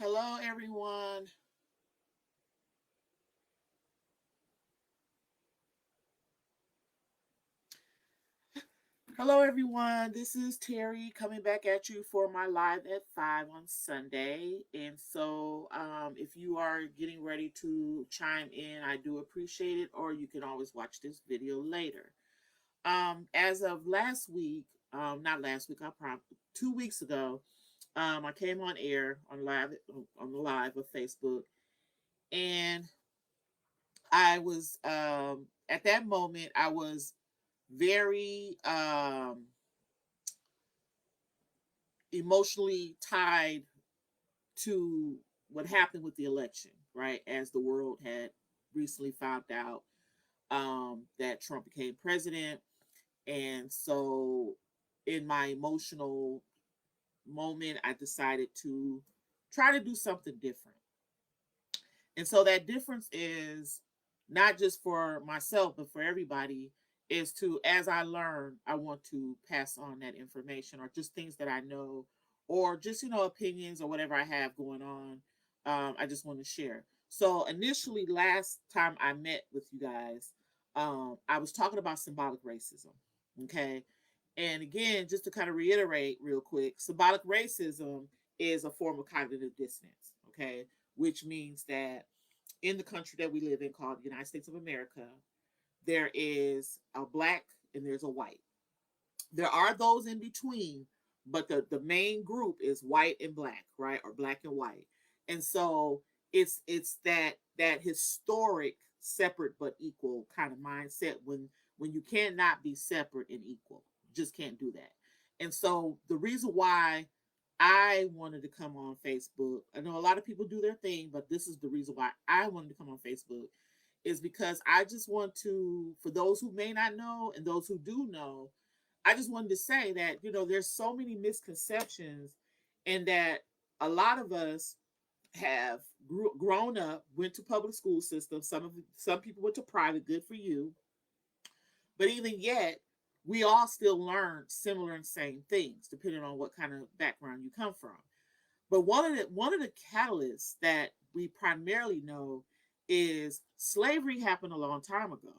Hello, everyone. Hello, everyone. This is Terry coming back at you for my live at 5 on Sunday. And so, if you are getting ready to chime in, I do appreciate it, or you can always watch this video later. As of last week, not last week, I probably 2 weeks ago, I came on air on the live of Facebook, and I was at that moment I was very emotionally tied to what happened with the election, right? As the world had recently found out that Trump became president. And so, in my emotional moment, I decided to try to do something different. And so, that difference is not just for myself, but for everybody, is to, as I learn, I want to pass on that information or just things that I know or just, opinions or whatever I have going on. I just want to share. So, initially, last time I met with you guys, I was talking about symbolic racism. Okay. And again, just to kind of reiterate real quick, symbolic racism is a form of cognitive dissonance. Okay. Which means that in the country that we live in called the United States of America, there is a black and there's a white. There are those in between, but the main group is white and black, right? Or black and white. And so it's that historic separate but equal kind of mindset when you cannot be separate and equal. You just can't do that. And so the reason why I wanted to come on Facebook, I know a lot of people do their thing, but this is the reason why I wanted to come on Facebook is because I just want to, for those who may not know and those who do know, I just wanted to say that, there's so many misconceptions and that a lot of us have grown up, went to public school systems. Some people went to private, good for you. But even yet, we all still learn similar and same things, depending on what kind of background you come from. But one of the catalysts that we primarily know is slavery happened a long time ago,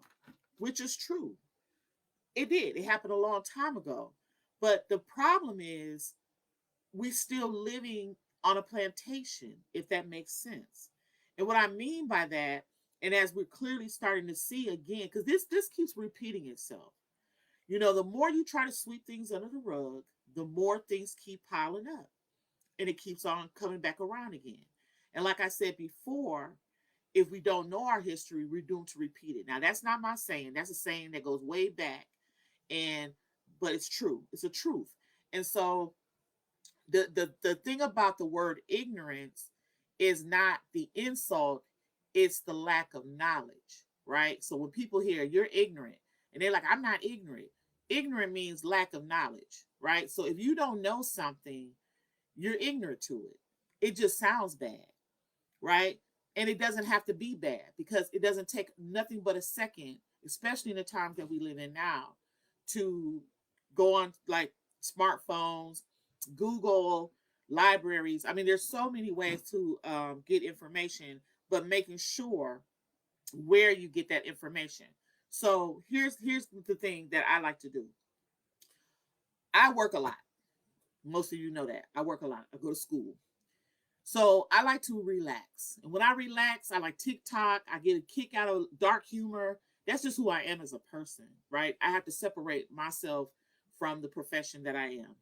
which is true. It did. It happened a long time ago. But the problem is we still living on a plantation, if that makes sense. And what I mean by that, and as we're clearly starting to see again, because this keeps repeating itself. The more you try to sweep things under the rug, the more things keep piling up. And it keeps on coming back around again. And like I said before, if we don't know our history, we're doomed to repeat it. Now, that's not my saying. That's a saying that goes way back. And but it's true. It's a truth. And so the thing about the word ignorance is not the insult, it's the lack of knowledge, right? So when people hear you're ignorant and they're like, I'm not ignorant, ignorant means lack of knowledge, right? So if you don't know something, you're ignorant to it. It just sounds bad, right? And it doesn't have to be bad because it doesn't take nothing but a second, especially in the times that we live in now, to go on like smartphones, Google, libraries. I mean, there's so many ways to get information, but making sure where you get that information. So here's the thing that I like to do. I work a lot. Most of you know that I work a lot. I go to school. So I like to relax. And when I relax, I like TikTok. I get a kick out of dark humor. That's just who I am as a person, right? I have to separate myself from the profession that I am.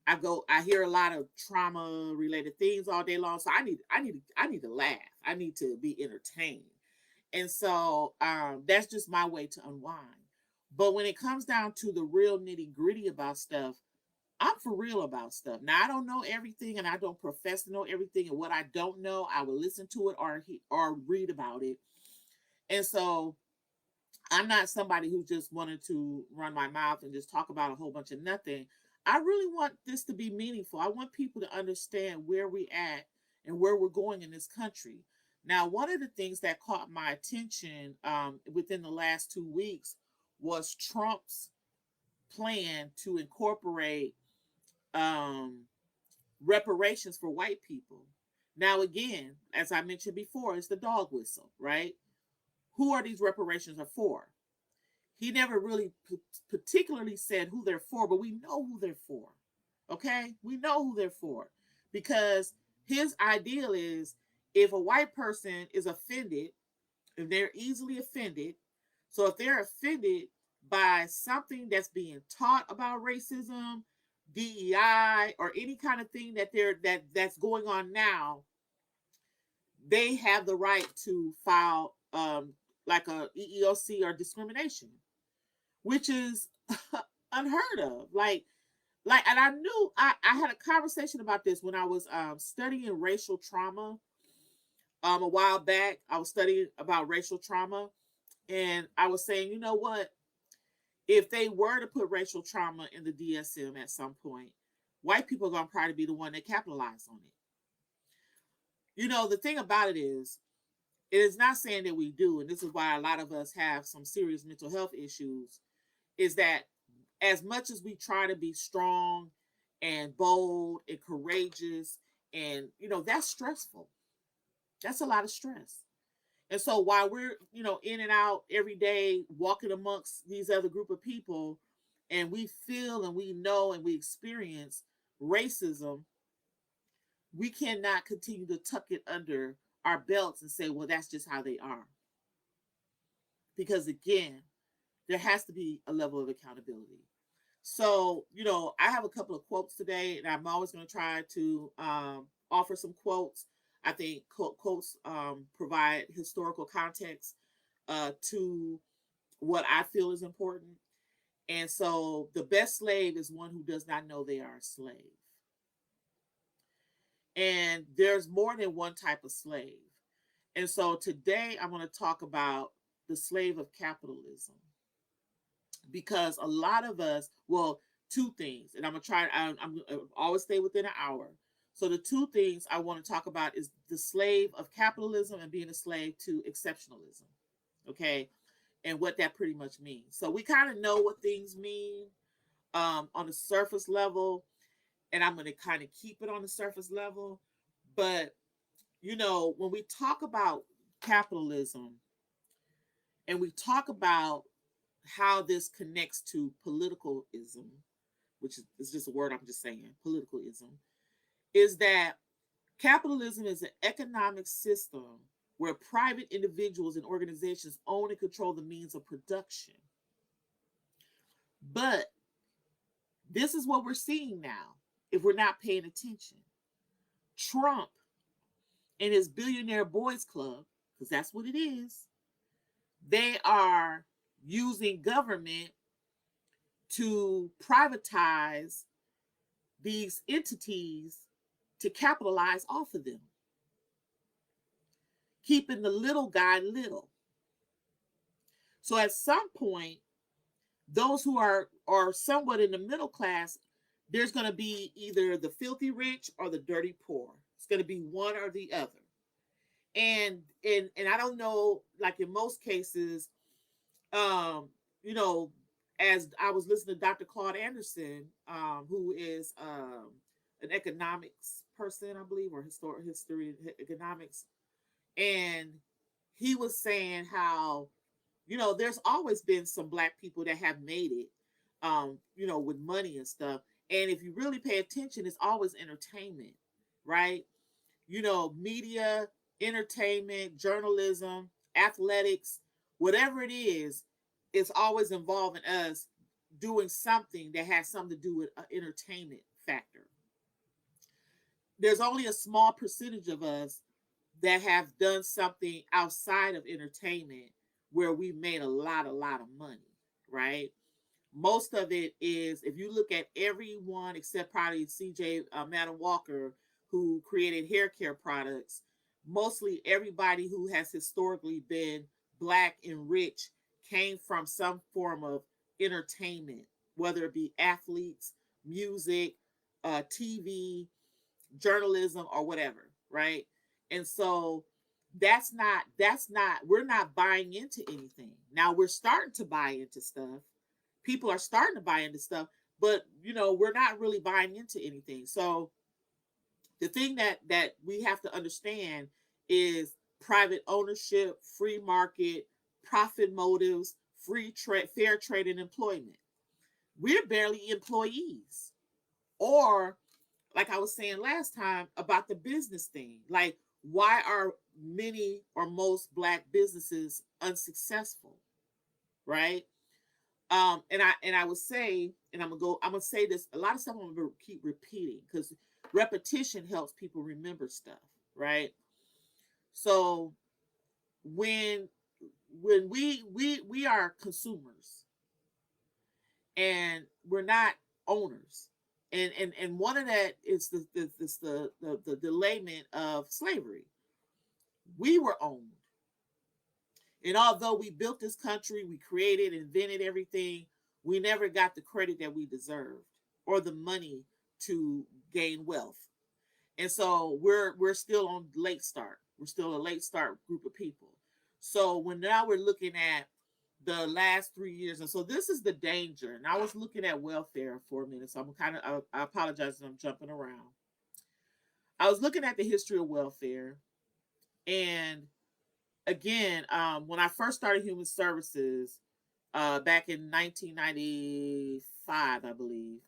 I hear a lot of trauma related things all day long. So I need to laugh. I need to be entertained. And so that's just my way to unwind. But when it comes down to the real nitty gritty about stuff, I'm for real about stuff. Now I don't know everything, and I don't profess to know everything. And what I don't know, I will listen to it or read about it. And so I'm not somebody who just wanted to run my mouth and just talk about a whole bunch of nothing. I really want this to be meaningful. I want people to understand where we at and where we're going in this country. Now, one of the things that caught my attention within the last 2 weeks was Trump's plan to incorporate um, reparations for white people. Now, again, as I mentioned before, it's the dog whistle, right? Who are these reparations are for? He never really particularly said who they're for, but we know who they're for. Okay? We know who they're for. Because his ideal is if a white person is offended, if they're easily offended, so if they're offended by something that's being taught about racism, DEI, or any kind of thing that's going on now, they have the right to file like a EEOC or discrimination, which is unheard of. And I knew I had a conversation about this when I was studying racial trauma a while back. I was studying about racial trauma, and I was saying, you know what? If they were to put racial trauma in the DSM at some point, white people are going to probably be the one that capitalize on it. The thing about it is not saying that we do, and this is why a lot of us have some serious mental health issues, is that as much as we try to be strong and bold and courageous, and that's stressful. That's a lot of stress. And so while we're, in and out every day, walking amongst these other group of people, and we feel and we know and we experience racism, we cannot continue to tuck it under our belts and say, well, that's just how they are. Because again, there has to be a level of accountability. So, I have a couple of quotes today, and I'm always going to try to offer some quotes. I think quotes provide historical context to what I feel is important. And so, the best slave is one who does not know they are a slave. And there's more than one type of slave. And so, today I'm going to talk about the slave of capitalism. Because a lot of us, well, two things, and I'm gonna try. I'm gonna always stay within an hour. So the two things I want to talk about is the slave of capitalism and being a slave to exceptionalism. Okay, and what that pretty much means. So we kind of know what things mean on the surface level, and I'm gonna kind of keep it on the surface level. But when we talk about capitalism and we talk about how this connects to politicalism, which is just a word I'm just saying, politicalism, is that capitalism is an economic system where private individuals and organizations own and control the means of production. But this is what we're seeing now if we're not paying attention. Trump and his billionaire boys club, because that's what it is, they are using government to privatize these entities to capitalize off of them, keeping the little guy little. So at some point, those who are somewhat in the middle class, there's going to be either the filthy rich or the dirty poor. It's going to be one or the other. And I don't know, like in most cases, um, you know, as I was listening to Dr. Claude Anderson, who is an economics person, I believe, or history economics, and he was saying how there's always been some black people that have made it, with money and stuff. And if you really pay attention, it's always entertainment, right? Media, entertainment, journalism, athletics, whatever it is, it's always involving us doing something that has something to do with an entertainment factor. There's only a small percentage of us that have done something outside of entertainment where we made a lot of money, right? Most of it is, if you look at everyone except probably CJ Madam Walker, who created hair care products, mostly everybody who has historically been black and rich came from some form of entertainment, whether it be athletes, music, TV, journalism, or whatever, right? And so that's not we're not buying into anything. Now we're starting to buy into stuff. People are starting to buy into stuff, but we're not really buying into anything. So The thing that we have to understand is private ownership, free market, profit motives, free trade, fair trade, and employment. We're barely employees. Or, like I was saying last time about the business thing, like why are many or most black businesses unsuccessful, right? And I would say, and I'm gonna say this, a lot of stuff I'm gonna keep repeating because repetition helps people remember stuff, right? So when we are consumers and we're not owners, and one of that is the delayment of slavery. We were owned, and although we built this country, we created, invented everything, we never got the credit that we deserved or the money to gain wealth. And so we're still on late start. We're still a late start group of people. So when now we're looking at the last 3 years, and so this is the danger. And I was looking at welfare for a minute, so I'm kind of I apologize if I'm jumping around. I was looking at the history of welfare, and again, when I first started human services back in 1995, I believe,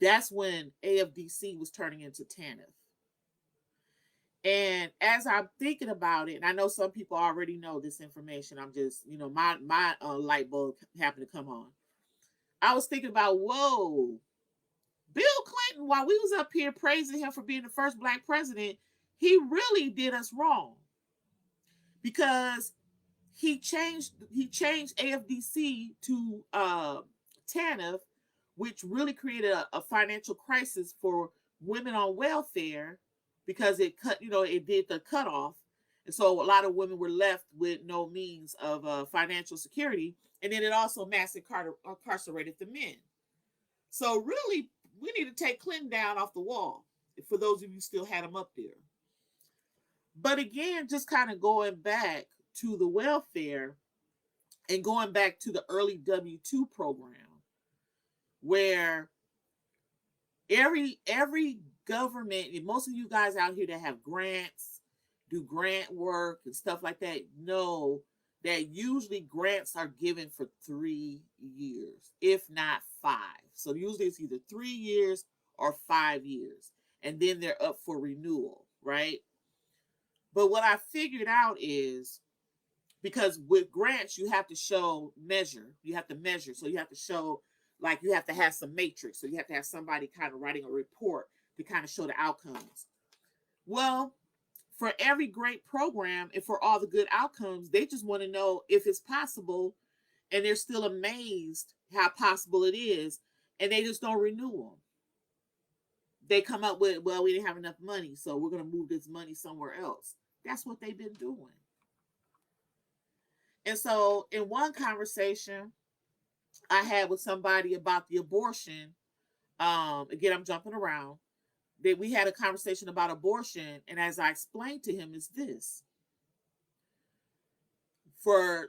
that's when AFDC was turning into TANF. And as I'm thinking about it, and I know some people already know this information, I'm just, my light bulb happened to come on. I was thinking about, whoa, Bill Clinton, while we was up here praising him for being the first black president, he really did us wrong because he changed AFDC to TANF, which really created a financial crisis for women on welfare because it did the cutoff. And so a lot of women were left with no means of financial security. And then it also mass incarcerated the men. So really, we need to take Clinton down off the wall, for those of you who still had him up there. But again, just kind of going back to the welfare and going back to the early W-2 program, where every government, and most of you guys out here that have grants, do grant work and stuff like that, know that usually grants are given for 3 years, if not 5. So usually it's either 3 years or 5 years, and then they're up for renewal, right? But what I figured out is, because with grants you have to measure, so you have to show, like, you have to have some matrix, so you have to have somebody kind of writing a report to kind of show the outcomes. Well, for every great program and for all the good outcomes, they just want to know if it's possible, and they're still amazed how possible it is, and they just don't renew them. They come up with, well, we didn't have enough money, so we're going to move this money somewhere else. That's what they've been doing. And so in one conversation I had with somebody about the abortion, again, I'm jumping around, that we had a conversation about abortion. And as I explained to him, is this: for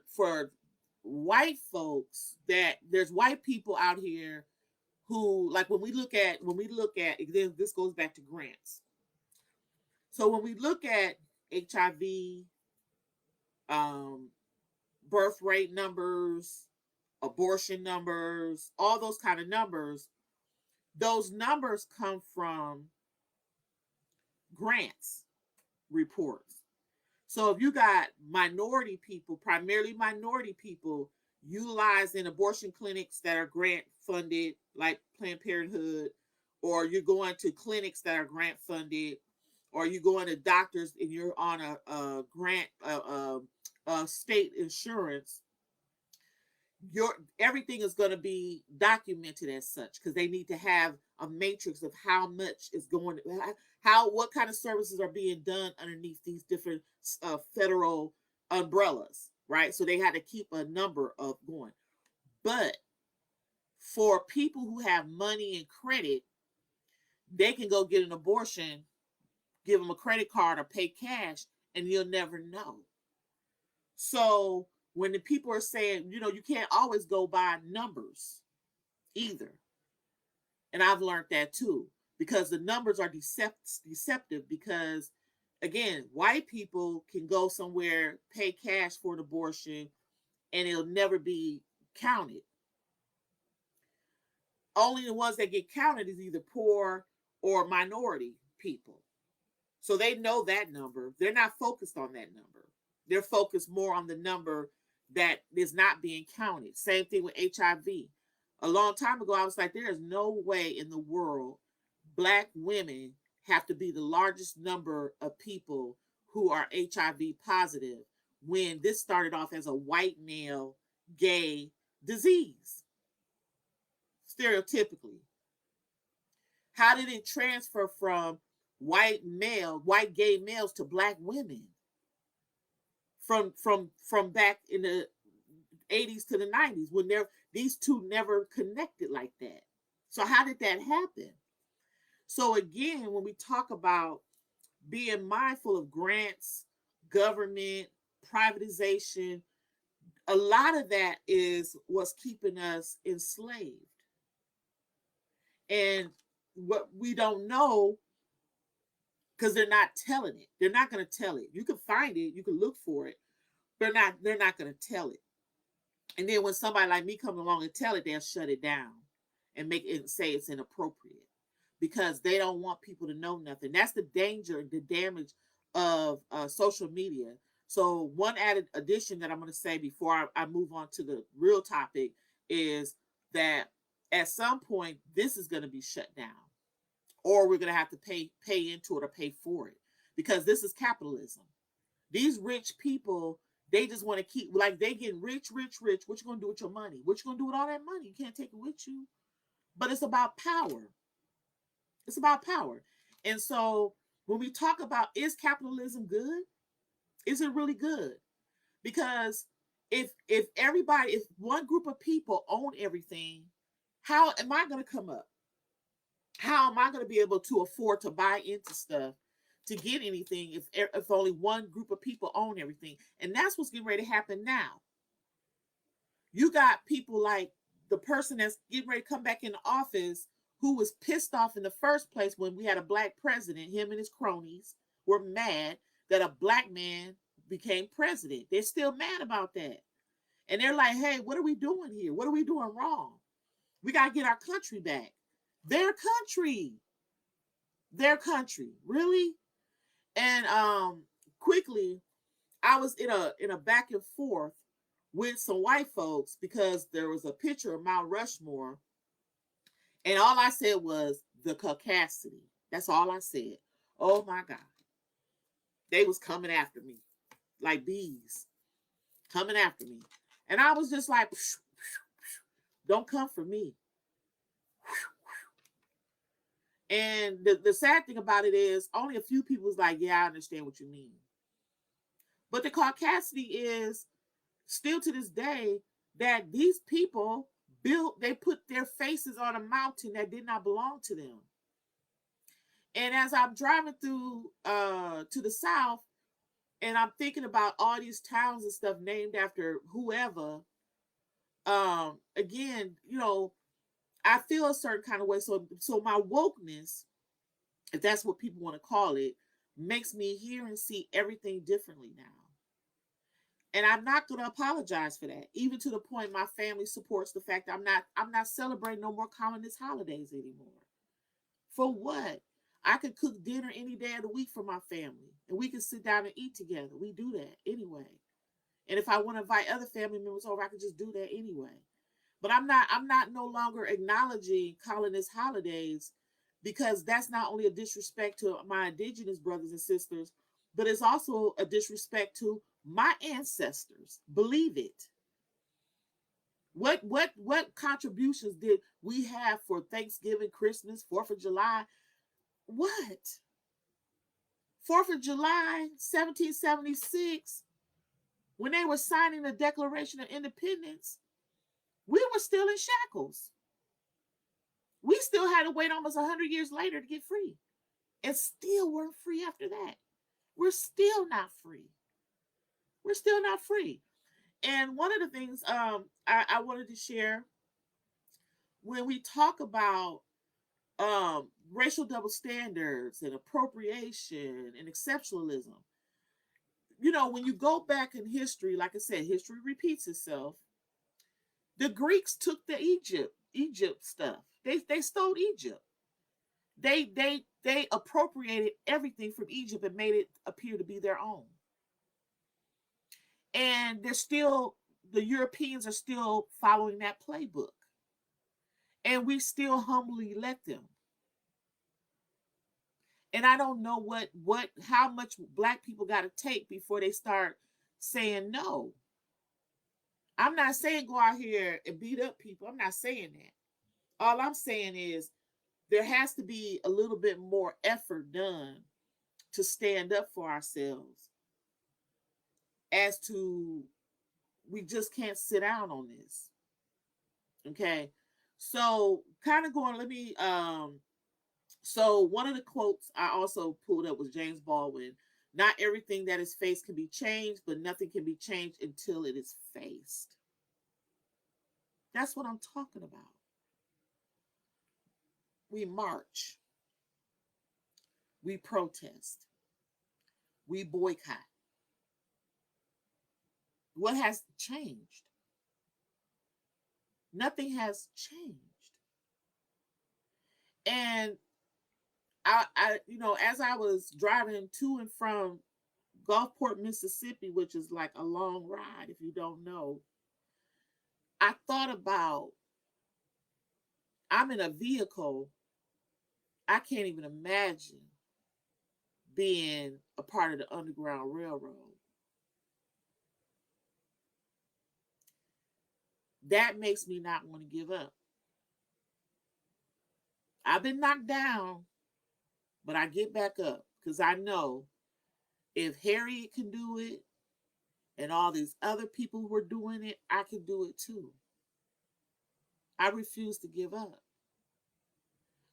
white folks, that there's white people out here who, like, when we look at, again, this goes back to grants. So when we look at HIV, birth rate numbers, abortion numbers, all those kind of numbers, those numbers come from grants reports. So if you got minority people, primarily minority people, utilizing abortion clinics that are grant funded, like Planned Parenthood, or you're going to clinics that are grant funded, or you're going to doctors and you're on a grant, state insurance, everything is going to be documented as such, because they need to have a matrix of how much is going, what kind of services are being done underneath these different federal umbrellas, right? So they had to keep a number of going. But for people who have money and credit, they can go get an abortion, give them a credit card or pay cash, and you'll never know. So when the people are saying, you can't always go by numbers either. And I've learned that too. because the numbers are deceptive because, again, white people can go somewhere, pay cash for an abortion, and it'll never be counted. Only the ones that get counted is either poor or minority people. So they know that number. They're not focused on that number. They're focused more on the number that is not being counted. Same thing with HIV. A long time ago, I was like, there is no way in the world Black women have to be the largest number of people who are HIV positive when this started off as a white male gay disease, stereotypically. How did it transfer from white gay males to Black women from back in the 80s to the 90s when these two never connected like that? So how did that happen? So again, when we talk about being mindful of grants, government, privatization, a lot of that is what's keeping us enslaved. And what we don't know, because they're not telling it. They're not going to tell it. You can find it, you can look for it, but they're not going to tell it. And then when somebody like me comes along and tell it, they'll shut it down and make it say it's inappropriate because they don't want people to know nothing. That's the danger, the damage of social media. So one added addition that I'm going to say before I move on to the real topic is that at some point this is going to be shut down, or we're going to have to pay into it or pay for it, because this is capitalism. These rich people, they just want to keep, like, they get rich. What you going to do with your money? What you going to do with all that money? You can't take it with you. But it's about power. It's about power. And so when we talk about, is capitalism good? Is it really good? Because if one group of people own everything, how am I going to come up? How am I going to be able to afford to buy into stuff, to get anything, if only one group of people own everything? And that's what's getting ready to happen now. You got people like the person that's getting ready to come back into office, who was pissed off in the first place when we had a Black president. Him and his cronies were mad that a Black man became president. They're still mad about that. And they're like, hey, what are we doing here? What are we doing wrong? We got to get our country back. Their country. Really? And quickly, I was in a back and forth with some white folks because there was a picture of Mount Rushmore, and all I said was the caucasity. That's all I said. Oh my God. They was coming after me like bees, coming after me. And I was just like, don't come for me. And the sad thing about it is only a few people was like, yeah, I understand what you mean. But the caucasity is still to this day that these people they put their faces on a mountain that did not belong to them. And as I'm driving through to the South, and I'm thinking about all these towns and stuff named after whoever, again, I feel a certain kind of way. So my wokeness, if that's what people want to call it, makes me hear and see everything differently now. And I'm not going to apologize for that, even to the point my family supports the fact that I'm not celebrating no more colonist holidays anymore. For what? I could cook dinner any day of the week for my family, and we can sit down and eat together. We do that anyway. And if I want to invite other family members over, I can just do that anyway. But I'm not no longer acknowledging colonist holidays, because that's not only a disrespect to my indigenous brothers and sisters, but it's also a disrespect to my ancestors. Believe it. What contributions did we have for Thanksgiving, Christmas, 4th of July? What? 4th of July, 1776, when they were signing the Declaration of Independence, we were still in shackles. We still had to wait almost 100 years later to get free, and still weren't free after that. We're still not free. We're still not free. And one of the things I wanted to share, when we talk about racial double standards and appropriation and exceptionalism. When you go back in history, like I said, history repeats itself. The Greeks took the Egypt stuff. They stole Egypt. They appropriated everything from Egypt and made it appear to be their own. And the Europeans are still following that playbook. And we still humbly let them. And I don't know how much black people got to take before they start saying no. I'm not saying go out here and beat up people. I'm not saying that. All I'm saying is there has to be a little bit more effort done to stand up for ourselves, as to we just can't sit down on this. Okay. So kind of going, let me so one of the quotes I also pulled up was James Baldwin. Not everything that is faced can be changed, but nothing can be changed until it is faced. That's what I'm talking about. We march. We protest. We boycott. What has changed? Nothing has changed. And as I was driving to and from Gulfport, Mississippi, which is like a long ride if you don't know, I thought about, I'm in a vehicle. I can't even imagine being a part of the Underground Railroad. That makes me not want to give up. I've been knocked down, but I get back up because I know if Harriet can do it and all these other people who are doing it, I can do it too. I refuse to give up.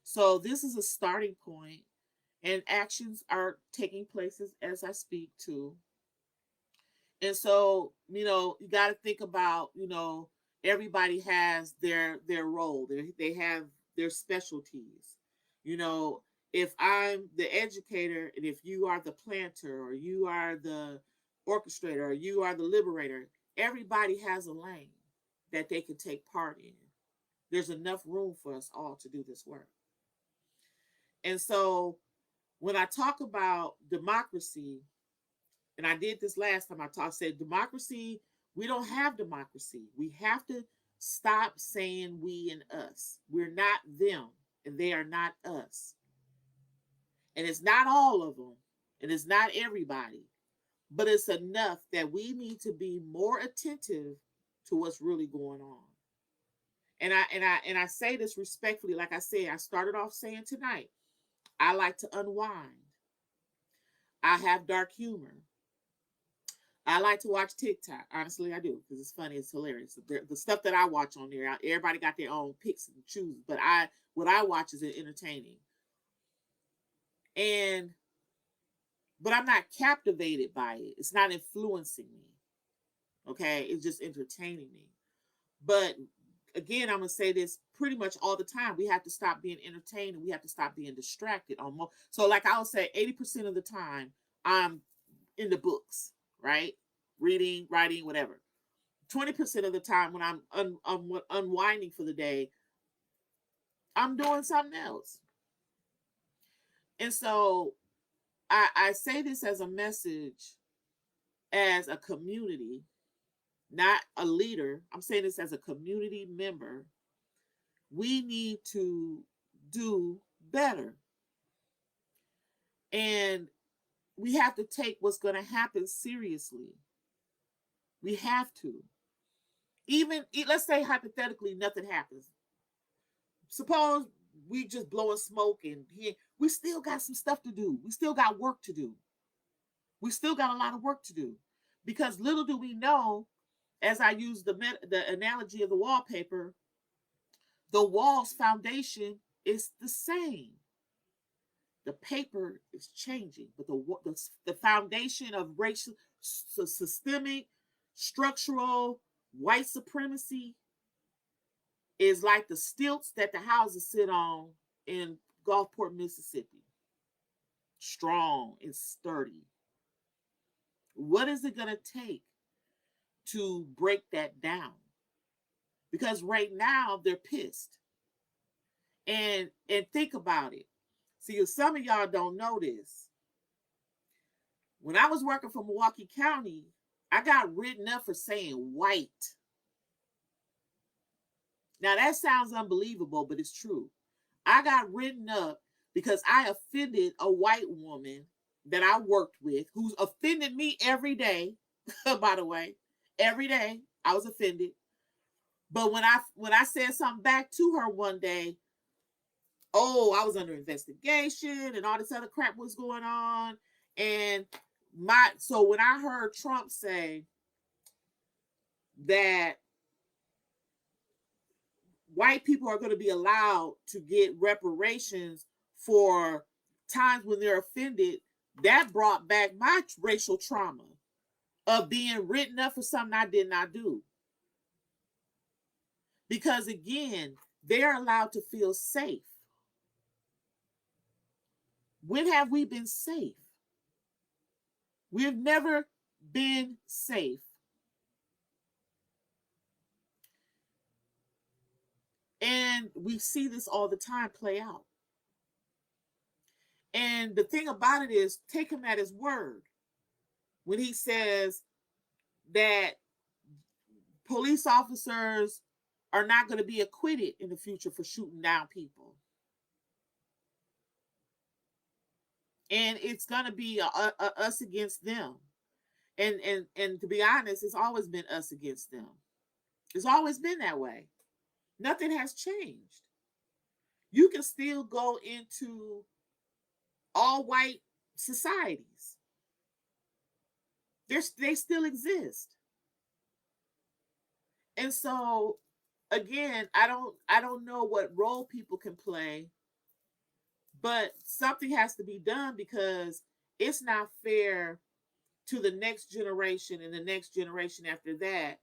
So this is a starting point, and actions are taking places as I speak too. And so, you got to think about, everybody has their role. They have their specialties. You know, if I'm the educator and if you are the planter or you are the orchestrator or you are the liberator, everybody has a lane that they can take part in. There's enough room for us all to do this work. And so when I talk about democracy, and I did this last time I said democracy, we don't have democracy. We have to stop saying we and us. We're not them, and they are not us. And it's not all of them, and it's not everybody, but it's enough that we need to be more attentive to what's really going on. And I say this respectfully, like I said, I started off saying tonight, I like to unwind. I have dark humor. I like to watch TikTok. Honestly, I do because it's funny. It's hilarious. The stuff that I watch on there, everybody got their own picks and choose. But what I watch is entertaining. But I'm not captivated by it. It's not influencing me. Okay, it's just entertaining me. But again, I'm gonna say this pretty much all the time. We have to stop being entertained and we have to stop being distracted. Almost. So, like I'll say, 80% of the time, I'm in the books, right? Reading, writing, whatever. 20% of the time when I'm unwinding for the day, I'm doing something else. And so I say this as a message, as a community, not a leader. I'm saying this as a community member. We need to do better. And we have to take what's going to happen seriously. We have to. Even, let's say hypothetically, nothing happens. Suppose we just blowing smoke and we still got some stuff to do. We still got work to do. We still got a lot of work to do. Because little do we know, as I use the analogy of the wallpaper, the wall's foundation is the same. The paper is changing, but the foundation of racial, systemic, structural white supremacy is like the stilts that the houses sit on in Gulfport, Mississippi, strong and sturdy. What is it going to take to break that down? Because right now they're pissed. And think about it. See, if some of y'all don't know this, when I was working for Milwaukee County, I got written up for saying white. Now that sounds unbelievable, but it's true. I got written up because I offended a white woman that I worked with who's offended me every day. By the way, every day I was offended. But when I said something back to her one day, oh, I was under investigation and all this other crap was going on. And so when I heard Trump say that white people are going to be allowed to get reparations for times when they're offended, that brought back my racial trauma of being written up for something I did not do. Because again, they're allowed to feel safe. When have we been safe? We've never been safe. And we see this all the time play out. And the thing about it is, take him at his word when he says that police officers are not going to be acquitted in the future for shooting down people. And it's going to be us against them. And to be honest, it's always been us against them. It's always been that way. Nothing has changed. You can still go into all white societies. They still exist. And so again, I don't know what role people can play, but something has to be done because it's not fair to the next generation and the next generation after that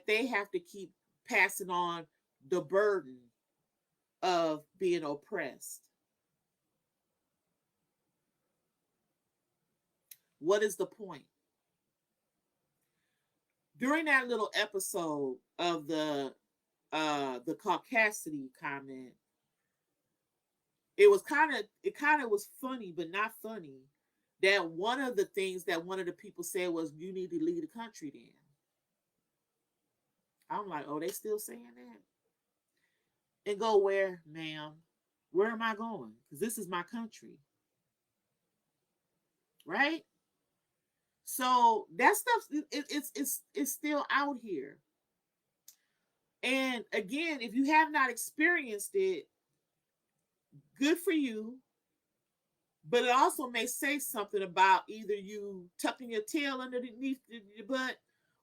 they have to keep passing on the burden of being oppressed. What is the point? During that little episode of the caucasity comment, it kind of was funny, but not funny, that one of the things that one of the people said was, you need to leave the country then. I'm like, oh, they still saying that? And go where, ma'am? Where am I going? Because this is my country. Right? So that stuff, it's still out here. And again, if you have not experienced it, good for you. But it also may say something about either you tucking your tail underneath your butt,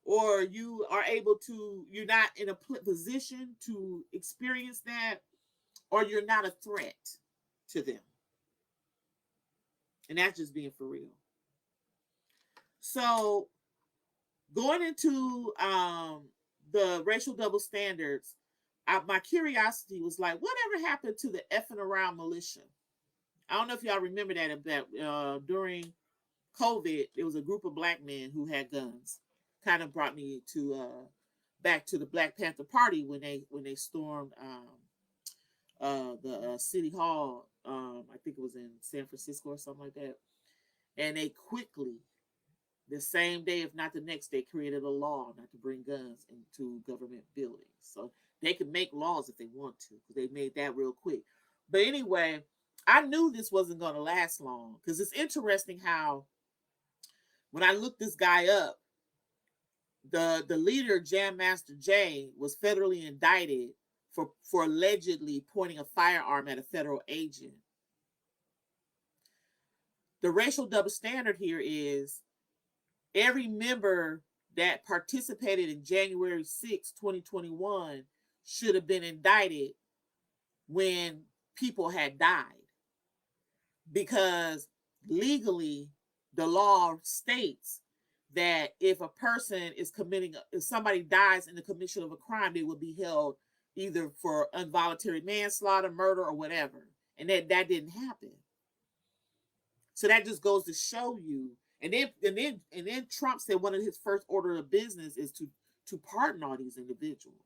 or you are able to, you're not in a position to experience that, or you're not a threat to them. And that's just being for real. So going into the racial double standards, my curiosity was like, whatever happened to the effing around militia? I don't know if y'all remember that during COVID, there was a group of black men who had guns. Kind of brought me to back to the Black Panther Party when they stormed the city hall. I think it was in San Francisco or something like that. And they quickly, the same day, if not the next day, created a law not to bring guns into government buildings. So they could make laws if they want to, because they made that real quick. But anyway, I knew this wasn't going to last long, because it's interesting how when I looked this guy up, the leader, Jam Master Jay, was federally indicted for allegedly pointing a firearm at a federal agent. The racial double standard here is every member that participated in January 6, 2021 should have been indicted when people had died. Because legally, the law states that if a person is if somebody dies in the commission of a crime, they will be held either for involuntary manslaughter, murder, or whatever. and that didn't happen. So that just goes to show you. And then Trump said one of his first order of business is to pardon all these individuals.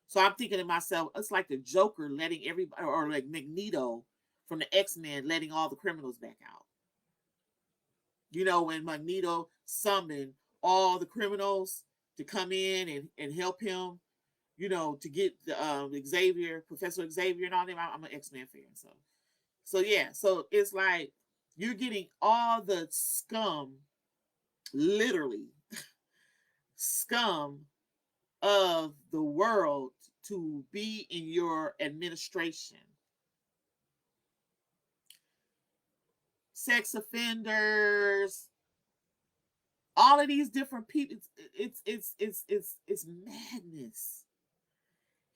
So I'm thinking to myself, it's like the Joker letting everybody, or like Magneto from the X-Men letting all the criminals back out. You know, when Magneto summoned all the criminals to come in and help him, you know, to get the Xavier, Professor Xavier, and all them. I'm an X-Men fan, so yeah. So it's like you're getting all the scum, literally scum of the world to be in your administration. Sex offenders, all of these different people. It's madness.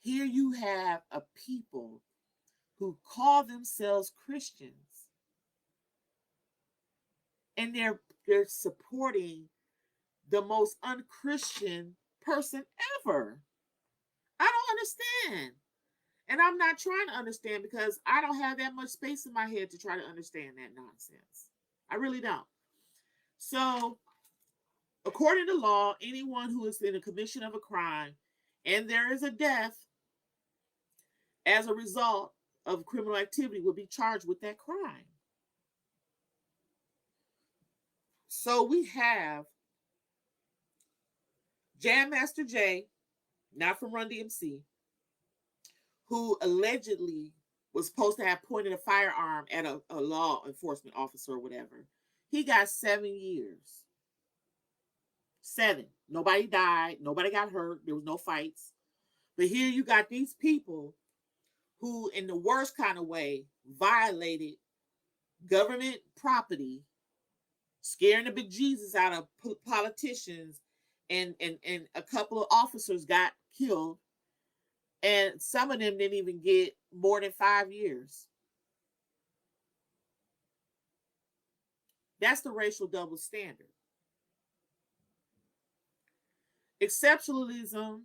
Here you have a people who call themselves Christians, and they're supporting the most unchristian person ever. I don't understand. And I'm not trying to understand because I don't have that much space in my head to try to understand that nonsense. I really don't. So, according to law, anyone who is in a commission of a crime and there is a death as a result of criminal activity will be charged with that crime. So we have Jam Master Jay, not from Run DMC, who allegedly was supposed to have pointed a firearm at a law enforcement officer or whatever. He got 7 years. 7. Nobody died. Nobody got hurt. There was no fights. But here you got these people who, in the worst kind of way, violated government property, scaring the bejesus out of politicians, and a couple of officers got killed, and some of them didn't even get more than 5 years. That's the racial double standard. Exceptionalism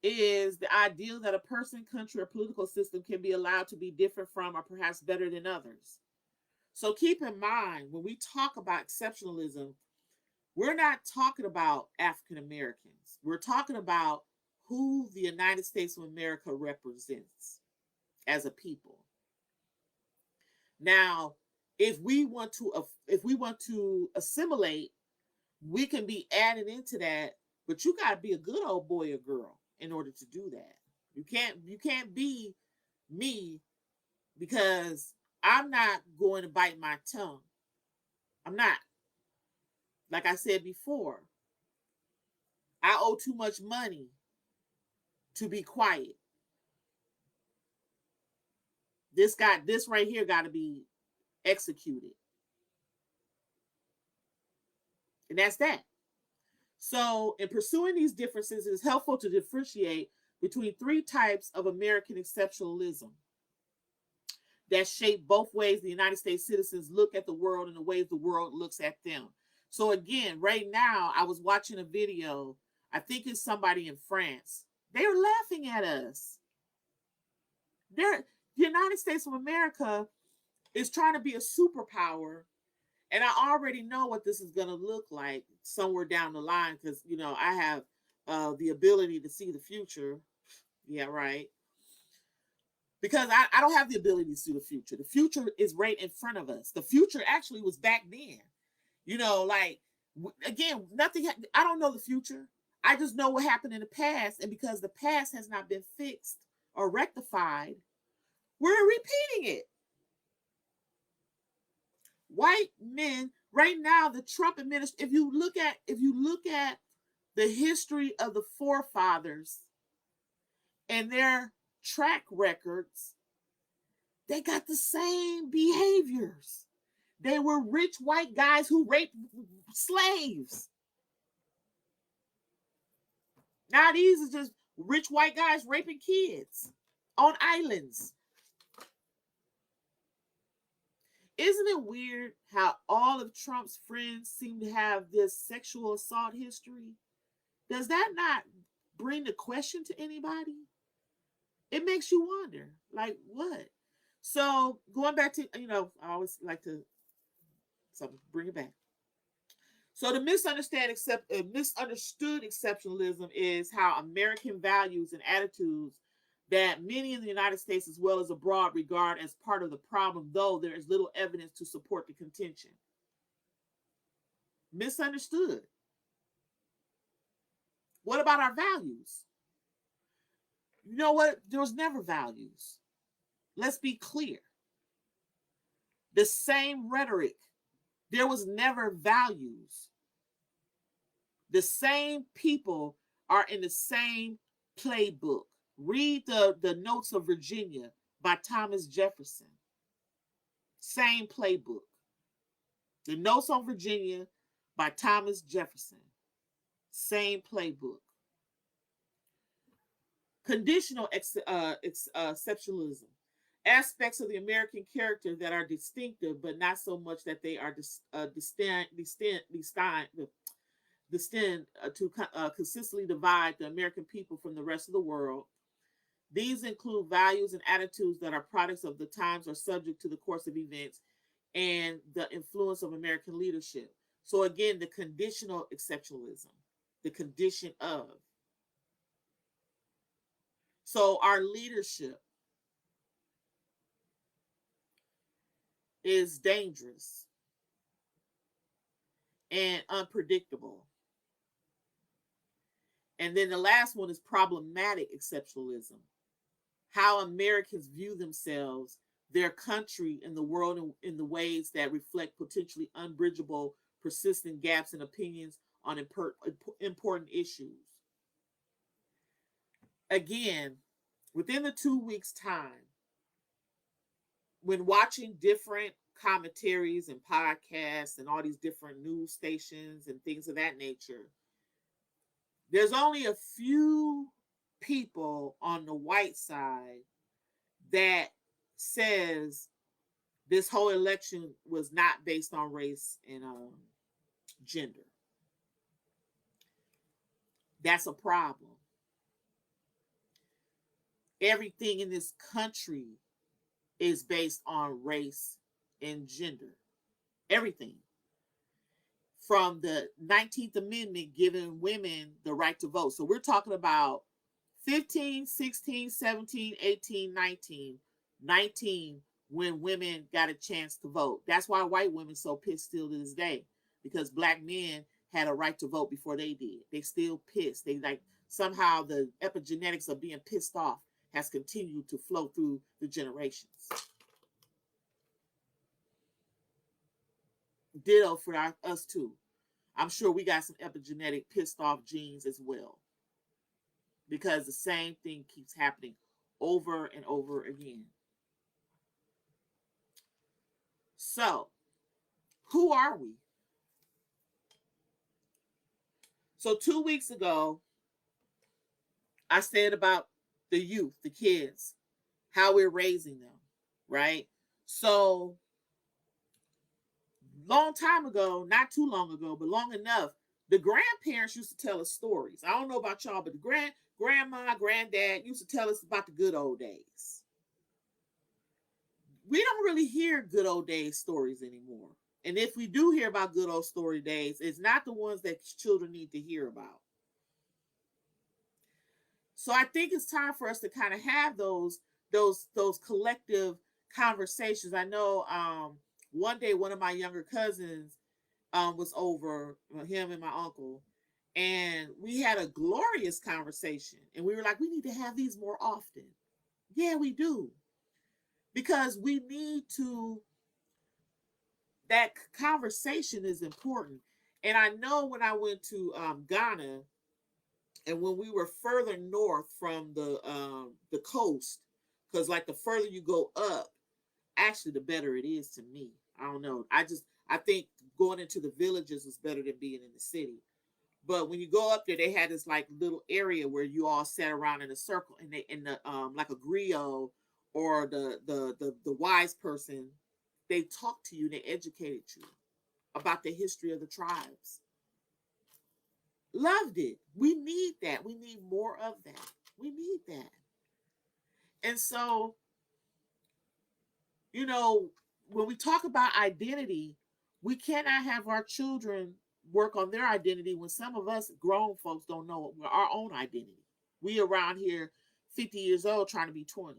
is the ideal that a person, country, or political system can be allowed to be different from or perhaps better than others. So keep in mind, when we talk about exceptionalism, we're not talking about African Americans. We're talking about who the United States of America represents as a people. Now, if we want to assimilate, we can be added into that, but you got to be a good old boy or girl in order to do that. You can't be me, because I'm not going to bite my tongue. I'm not. Like I said before, I owe too much money to be quiet. This right here got to be executed. And that's that. So, in pursuing these differences, it is helpful to differentiate between 3 types of American exceptionalism that shape both ways the United States citizens look at the world and the ways the world looks at them. So, again, right now, I was watching a video. I think it's somebody in France. They're laughing at us. The United States of America is trying to be a superpower. And I already know what this is going to look like somewhere down the line, because, you know, I have the ability to see the future. Yeah, right. Because I don't have the ability to see the future. The future is right in front of us. The future actually was back then. You know, like, again, nothing. I don't know the future. I just know what happened in the past. And because the past has not been fixed or rectified, we're repeating it. White men right now, the Trump administration, if you look at the history of the forefathers and their track records, they got the same behaviors. They were rich white guys who raped slaves. Now these are just rich white guys raping kids on islands. Isn't it weird how all of Trump's friends seem to have this sexual assault history? Does that not bring the question to anybody? It makes you wonder, like, what? So going back to, I always like to bring it back. So the misunderstood exceptionalism is how American values and attitudes that many in the United States as well as abroad regard as part of the problem, though there is little evidence to support the contention. Misunderstood. What about our values? You know what? There was never values. Let's be clear. The same rhetoric. There was never values. The same people are in the same playbook. Read the Notes of Virginia by Thomas Jefferson. Same playbook. The Notes on Virginia by Thomas Jefferson. Same playbook. Conditional exceptionalism. Aspects of the American character that are distinctive, but not so much that they are destined to consistently divide the American people from the rest of the world. These include values and attitudes that are products of the times or subject to the course of events and the influence of American leadership. So, again, the conditional exceptionalism, the condition of. So, our leadership is dangerous and unpredictable. And then the last one is problematic exceptionalism. How Americans view themselves, their country, and the world in the ways that reflect potentially unbridgeable, persistent gaps in opinions on important issues. Again, within the 2 weeks' time, when watching different commentaries and podcasts and all these different news stations and things of that nature, there's only a few people on the white side that says this whole election was not based on race and gender. That's a problem. Everything in this country is based on race and gender. Everything. From the 19th Amendment giving women the right to vote. So we're talking about 15, 16, 17, 18, 19, 19 when women got a chance to vote. That's why white women so pissed still to this day, because black men had a right to vote before they did. They still pissed. They like somehow the epigenetics of being pissed off has continued to flow through the generations. Ditto for us too. I'm sure we got some epigenetic pissed off genes as well, because the same thing keeps happening over and over again. So, who are we? So, 2 weeks ago, I said about the youth, the kids, how we're raising them, right? So, long time ago, not too long ago, but long enough, the grandparents used to tell us stories. I don't know about y'all, but the grandma, granddad used to tell us about the good old days. We don't really hear good old days stories anymore. And if we do hear about good old story days, it's not the ones that children need to hear about. So I think it's time for us to kind of have those collective conversations. I know one day one of my younger cousins was over, him and my uncle, and we had a glorious conversation. And we were like, we need to have these more often. Yeah, we do. Because we need to, that conversation is important. And I know when I went to Ghana, and when we were further north from the coast, because like the further you go up, actually the better it is to me. I don't know. I think going into the villages is better than being in the city. But when you go up there, they had this like little area where you all sat around in a circle, and they in the like a griot or the wise person, they talked to you, they educated you about the history of the tribes. Loved it. We need that. We need more of that. We need that. And so you know, when we talk about identity, we cannot have our children work on their identity when some of us grown folks don't know our own identity. We around here 50 years old trying to be 20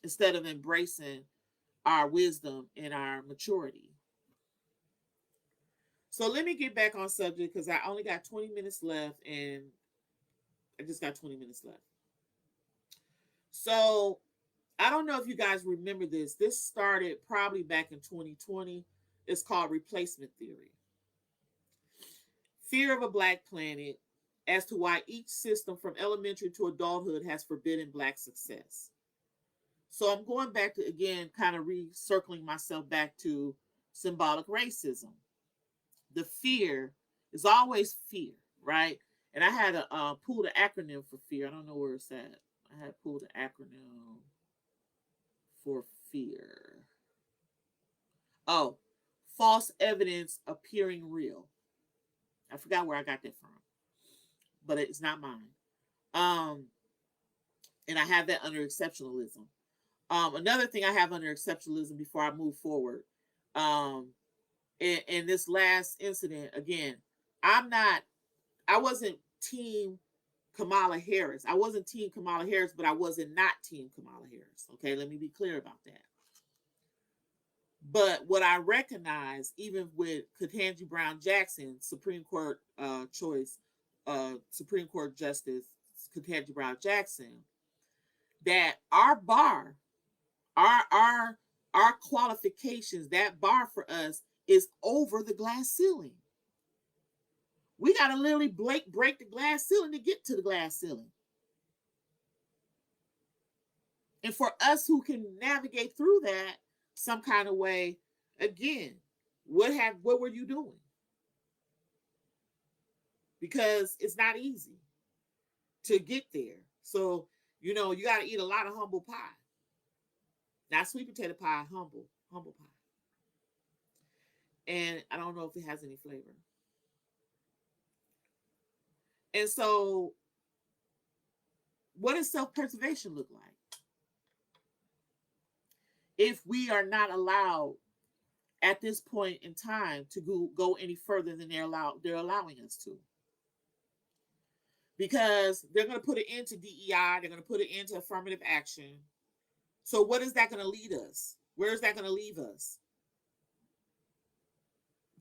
instead of embracing our wisdom and our maturity. So let me get back on subject because I only got 20 minutes left and I just got 20 minutes left. So I don't know if you guys remember this. This started probably back in 2020. It's called replacement theory. Fear of a black planet as to why each system from elementary to adulthood has forbidden black success. So I'm going back to, again, kind of recircling myself back to symbolic racism. The fear is always fear, right? And I had a pulled an acronym for fear. I don't know where it's at. I had pulled an acronym for fear. Oh, false evidence appearing real. I forgot where I got that from, but it's not mine. Um, and I have that under exceptionalism. Another thing I have under exceptionalism before I move forward, um, in this last incident, again, I wasn't team Kamala Harris. I wasn't team Kamala Harris, but I wasn't not team Kamala Harris. Okay, let me be clear about that. But what I recognize, even with Ketanji Brown Jackson, Supreme Court Supreme Court Justice Ketanji Brown Jackson, that our bar, our our our qualifications, that bar for us is over the glass ceiling. We got to literally break the glass ceiling to get to the glass ceiling. And for us who can navigate through that some kind of way, again, what were you doing? Because it's not easy to get there. So, you got to eat a lot of humble pie. Not sweet potato pie, humble pie. And I don't know if it has any flavor. And so, what does self-preservation look like? If we are not allowed at this point in time to go any further than they're allowing us to. Because they're going to put it into DEI, they're going to put it into affirmative action. So what is that going to lead us? Where is that going to leave us?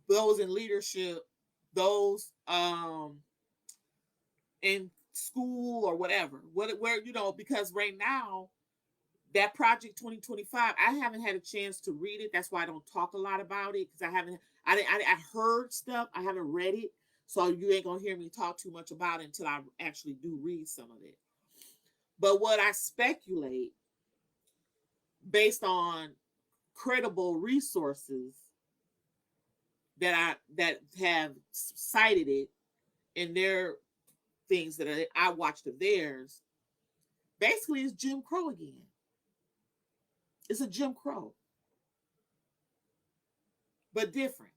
Those in leadership, those in school or whatever. Where because right now that Project 2025, I haven't had a chance to read it. That's why I don't talk a lot about it because I heard stuff. I haven't read it. So you ain't going to hear me talk too much about it until I actually do read some of it. But what I speculate based on credible resources that have cited it in their things that I watched of theirs, basically it's Jim Crow again. It's a Jim Crow, but different.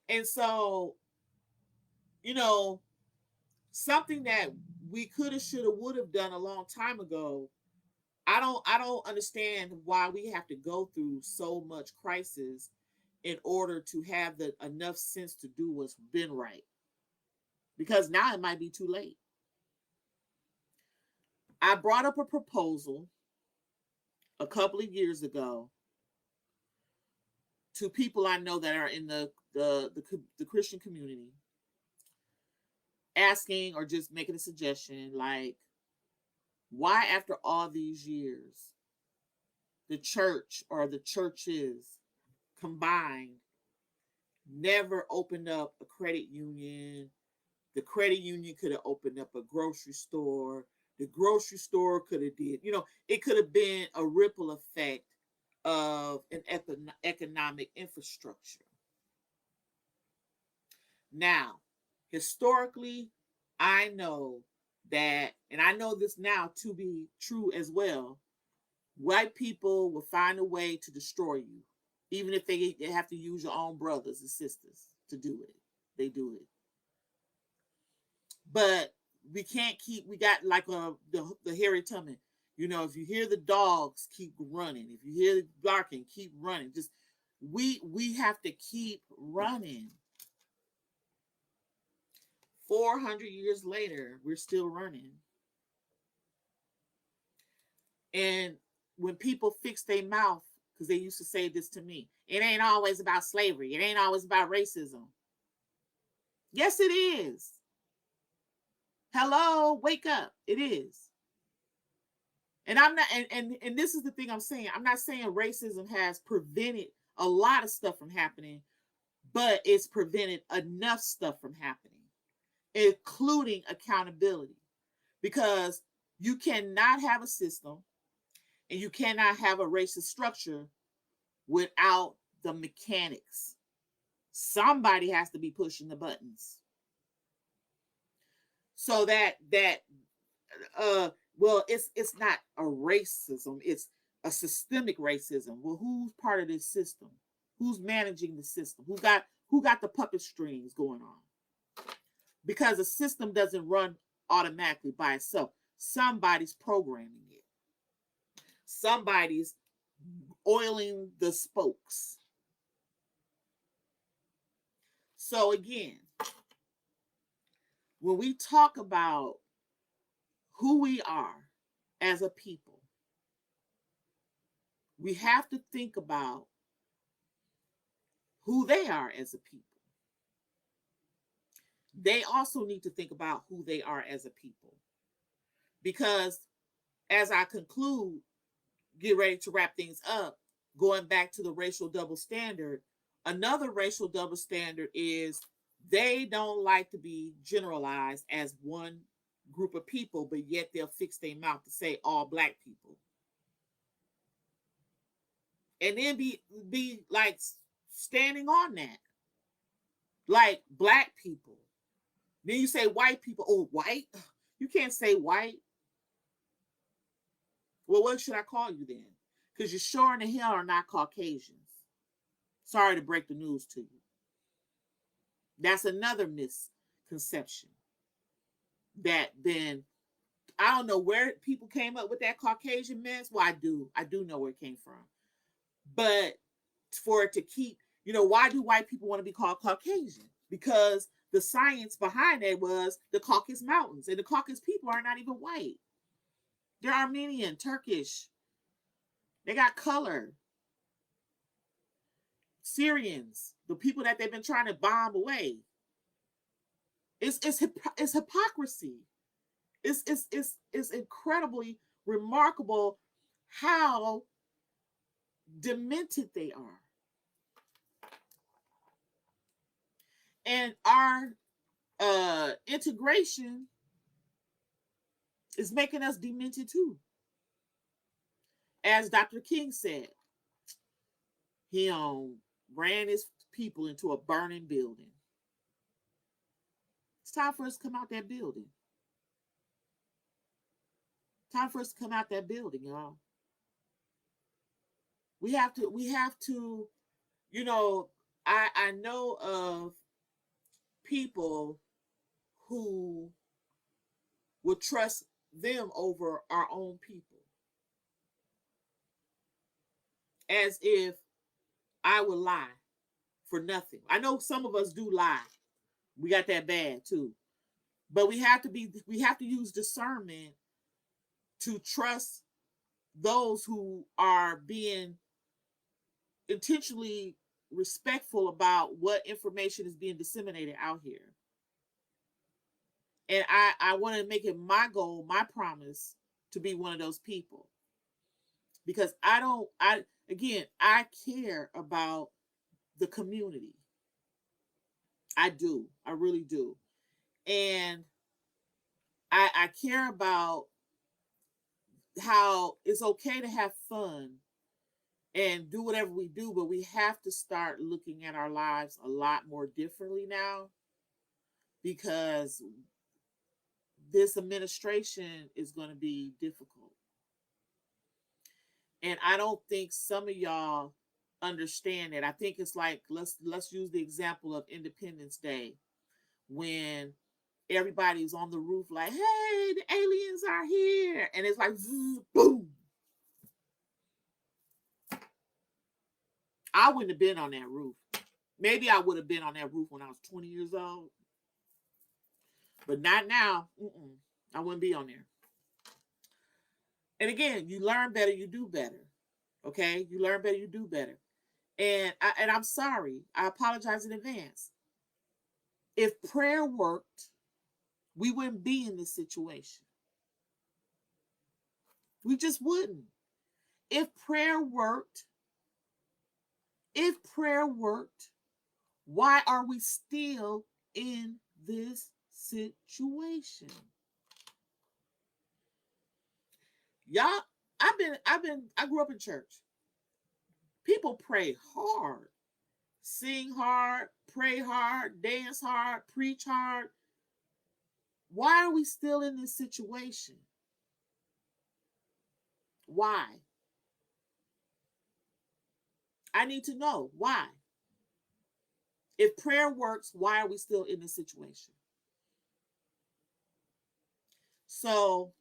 And so, you know, something that we could have, should have, would have done a long time ago. I don't understand why we have to go through so much crisis in order to have the enough sense to do what's been right. Because now it might be too late. I brought up a proposal a couple of years ago to people I know that are in the Christian community, asking or just making a suggestion like, why after all these years the church or the churches combined never opened up a credit union. The credit union could have opened up a grocery store. The grocery store could have did, it could have been a ripple effect of an economic infrastructure. Now, historically, I know that, and I know this now to be true as well, white people will find a way to destroy you, even if they have to use your own brothers and sisters to do it. They do it. But we can't keep, we got like the Harry Tubman. If you hear the dogs, keep running. If you hear the barking, keep running. Just we have to keep running. 400 years later, we're still running. And when people fix their mouth, because they used to say this to me, it ain't always about slavery. It ain't always about racism. Yes, it is. Hello, wake up. It is. And I'm not, and this is the thing I'm saying. I'm not saying racism has prevented a lot of stuff from happening, but it's prevented enough stuff from happening, including accountability. Because you cannot have a system and you cannot have a racist structure without the mechanics. Somebody has to be pushing the buttons. So it's not a racism, it's a systemic racism. Well, who's part of this system? Who's managing the system? Who got the puppet strings going on? Because a system doesn't run automatically by itself. Somebody's programming it. Somebody's oiling the spokes. So again, when we talk about who we are as a people, we have to think about who they are as a people. They also need to think about who they are as a people. Because as I conclude, get ready to wrap things up, going back to the racial double standard, another racial double standard is they don't like to be generalized as one group of people, but yet they'll fix their mouth to say all black people. And then be like standing on that. Like black people. Then you say white people. Oh, white? You can't say white. Well, what should I call you then? Because you sure in the hell are not Caucasians. Sorry to break the news to you. That's another misconception. That then, I don't know where people came up with that Caucasian mess. Well, I do. I do know where it came from. But for it to keep, why do white people want to be called Caucasian? Because the science behind it was the Caucasus Mountains. And the Caucasus people are not even white. They're Armenian, Turkish. They got color. Syrians, the people that they've been trying to bomb away. It's hypocrisy. It's incredibly remarkable how demented they are. And our integration is making us demented too. As Dr. King said, he ran his people into a burning building. It's time for us to come out that building. Time for us to come out that building, y'all. We have to, I know of people who would trust them over our own people. As if I would lie for nothing. I know some of us do lie. We got that bad too. But we have to use discernment to trust those who are being intentionally respectful about what information is being disseminated out here. And I want to make it my goal, my promise, to be one of those people. Because I care about the community. I do. I really do. And I care about how it's okay to have fun and do whatever we do, but we have to start looking at our lives a lot more differently now, because this administration is going to be difficult. And I don't think some of y'all understand it. I think it's like, let's use the example of Independence Day, when everybody's on the roof like, hey, the aliens are here. And it's like, zzz, boom. I wouldn't have been on that roof. Maybe I would have been on that roof when I was 20 years old. But not now. I wouldn't be on there. And again, you learn better, you do better. Okay? You learn better, you do better. And I'm sorry. I apologize in advance. If prayer worked, we wouldn't be in this situation. We just wouldn't. If prayer worked, why are we still in this situation? Y'all, I grew up in church. People pray hard, sing hard, pray hard, dance hard, preach hard. Why are we still in this situation? Why? I need to know why. If prayer works, why are we still in this situation? So,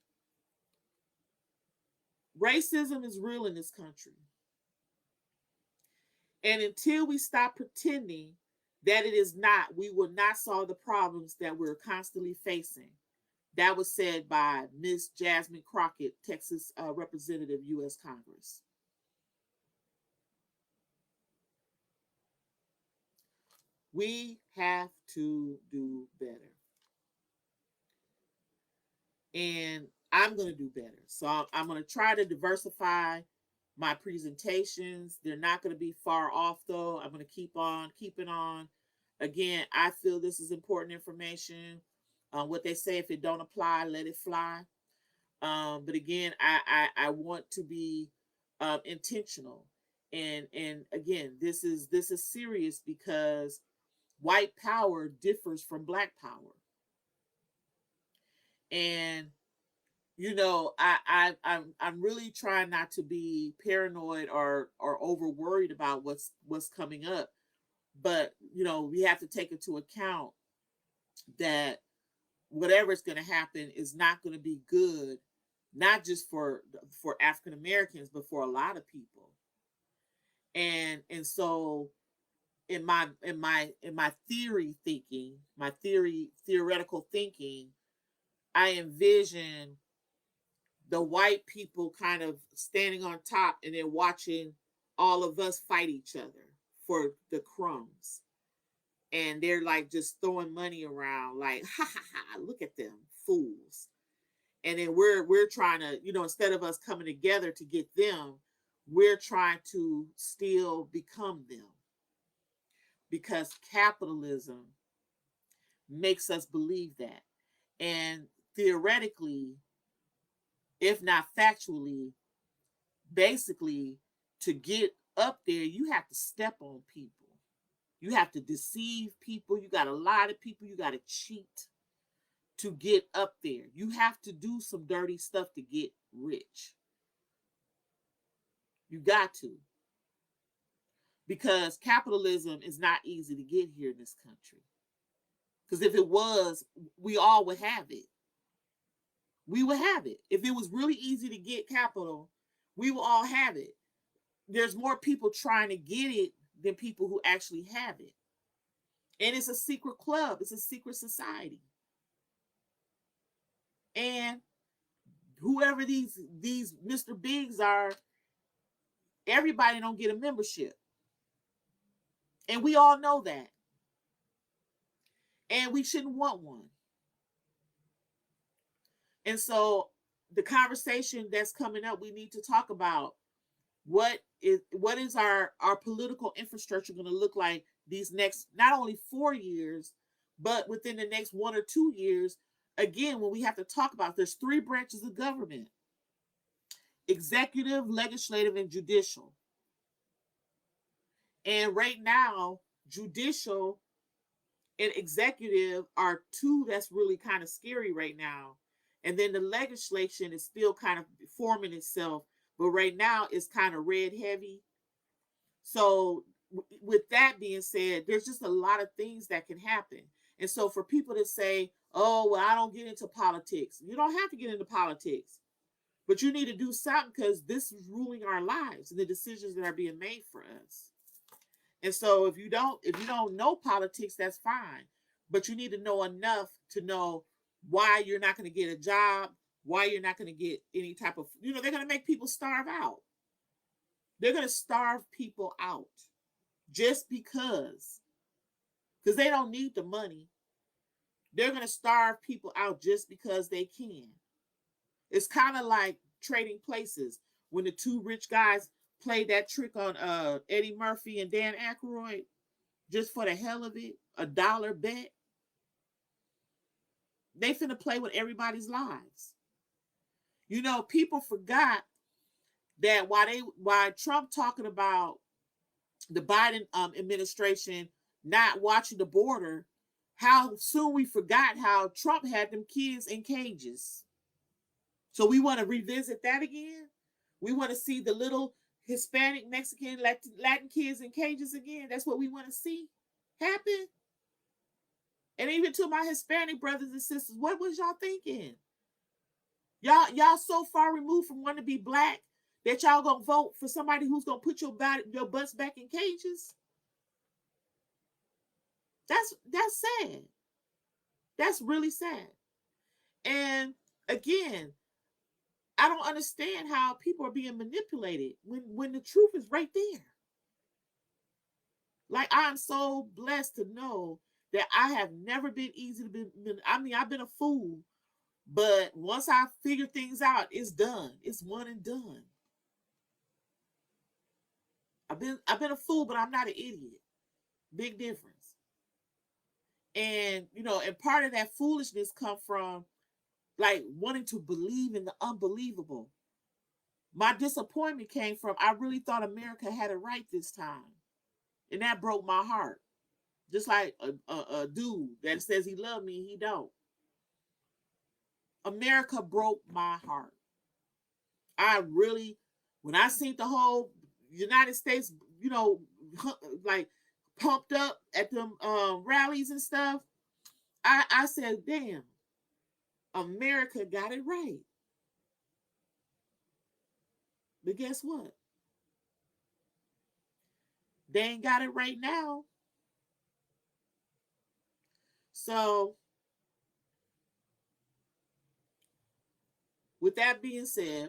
racism is real in this country. And until we stop pretending that it is not, we will not solve the problems that we're constantly facing. That was said by Miss Jasmine Crockett, Texas Representative, U.S. Congress. We have to do better. And I'm going to do better. So I'm going to try to diversify my presentations. They're not going to be far off, though. I'm going to keep on keeping on. Again, I feel this is important information. What they say, if it don't apply, let it fly. But again, I want to be intentional. And again, this is serious because white power differs from black power. And I'm really trying not to be paranoid or over worried about what's coming up. But we have to take into account that whatever is going to happen is not going to be good, not just for African Americans, but for a lot of people. And so in my theoretical thinking, I envision the white people kind of standing on top and then watching all of us fight each other for the crumbs. And they're like just throwing money around like, ha ha ha, look at them fools. And then we're trying to, instead of us coming together to get them, we're trying to still become them. Because capitalism makes us believe that. And theoretically, if not factually, basically, to get up there, you have to step on people. You have to deceive people. You got to lie to people. You got to cheat to get up there. You have to do some dirty stuff to get rich. You got to. Because capitalism is not easy to get here in this country. Because if it was, we all would have it. We would have it. If it was really easy to get capital, we will all have it. There's more people trying to get it than people who actually have it. And it's a secret club. It's a secret society. And whoever these Mr. Bigs are, everybody don't get a membership. And we all know that. And we shouldn't want one. And so the conversation that's coming up, we need to talk about what is our political infrastructure going to look like these next not only 4 years, but within the next 1 or 2 years. Again, when we have to talk about, there's 3 branches of government: executive, legislative, and judicial. And right now, judicial and executive are 2 that's really kind of scary right now. And then the legislation is still kind of forming itself, but right now it's kind of red heavy. So with that being said, there's just a lot of things that can happen. And so for people to say, oh, well, I don't get into politics. You don't have to get into politics. But you need to do something because this is ruling our lives and the decisions that are being made for us. And so if you don't know politics, that's fine. But you need to know enough to know why you're not going to get a job, why you're not going to get any type of, they're going to make people starve out. They're going to starve people out just because they don't need the money. They're going to starve people out just because they can. It's kind of like Trading Places when the two rich guys played that trick on Eddie Murphy and Dan Aykroyd just for the hell of it, a dollar bet. They finna play with everybody's lives. People forgot that while Trump talking about the Biden administration not watching the border, how soon we forgot how Trump had them kids in cages. So we want to revisit that again. We want to see the little Hispanic, Mexican, Latin kids in cages again. That's what we want to see happen. And even to my Hispanic brothers and sisters, what was y'all thinking? Y'all so far removed from wanting to be black that y'all gonna vote for somebody who's gonna put your butts back in cages? That's sad. That's really sad. And again, I don't understand how people are being manipulated when the truth is right there. Like, I'm so blessed to know that I have never been easy to be. I've been a fool, but once I figure things out, it's done. It's one and done. I've been a fool, but I'm not an idiot. Big difference. And and part of that foolishness come from like wanting to believe in the unbelievable. My disappointment came from I really thought America had it right this time, and that broke my heart. Just like a dude that says he loved me, he don't. America broke my heart. I really, when I seen the whole United States, like pumped up at them rallies and stuff, I said, damn, America got it right. But guess what? They ain't got it right now. So, with that being said,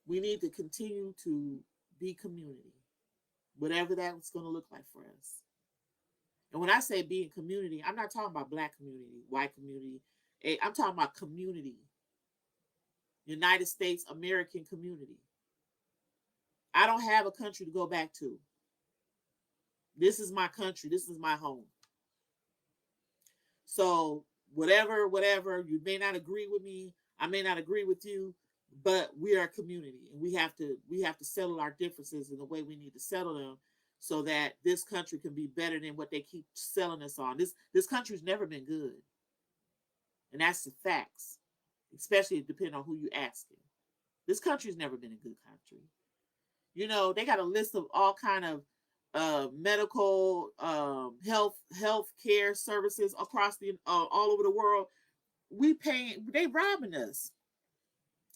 we need to continue to be community, whatever that's going to look like for us. And when I say being community, I'm not talking about black community, white community. I'm talking about community, United States American community. I don't have a country to go back to. This is my country. This is my home. So whatever, you may not agree with me. I may not agree with you, but we are a community, and we have to settle our differences in the way we need to settle them, so that this country can be better than what they keep selling us on. This country's never been good, and that's the facts. Especially depending on who you asking. This country's never been a good country. They got a list of all kind of medical health care services across the all over the world. They robbing us.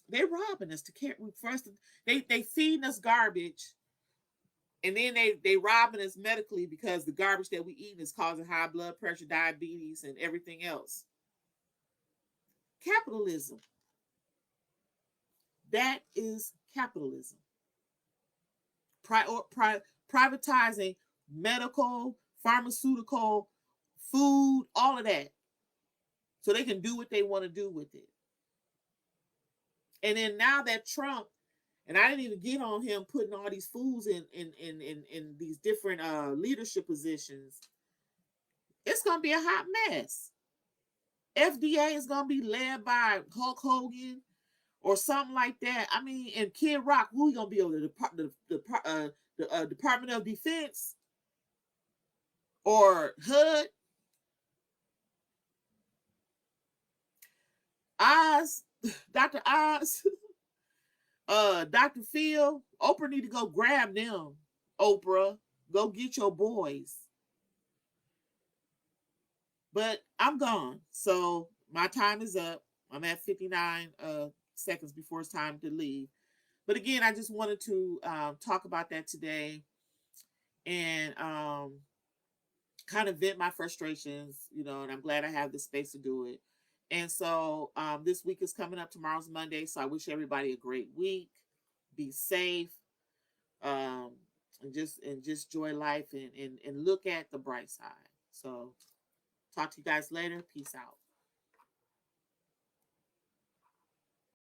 They robbing us to care for us. They feeding us garbage, and then they robbing us medically because the garbage that we eat is causing high blood pressure, diabetes, and everything else. Capitalism. That is capitalism. Privatizing medical, pharmaceutical, food, all of that, so they can do what they want to do with it. And then now that Trump, and I didn't even get on him putting all these fools in these different leadership positions, it's gonna be a hot mess. FDA is gonna be led by Hulk Hogan or something like that. I mean, and Kid Rock, who he gonna be over the Department of Defense or HUD? Oz, Dr. Oz, Dr. Phil, Oprah need to go grab them. Oprah, go get your boys. But I'm gone. So my time is up. I'm at 59 seconds before it's time to leave. But again, I just wanted to talk about that today and kind of vent my frustrations, and I'm glad I have the space to do it. And so this week is coming up. Tomorrow's Monday. So I wish everybody a great week. Be safe. Um, and just enjoy life and look at the bright side. So talk to you guys later. Peace out.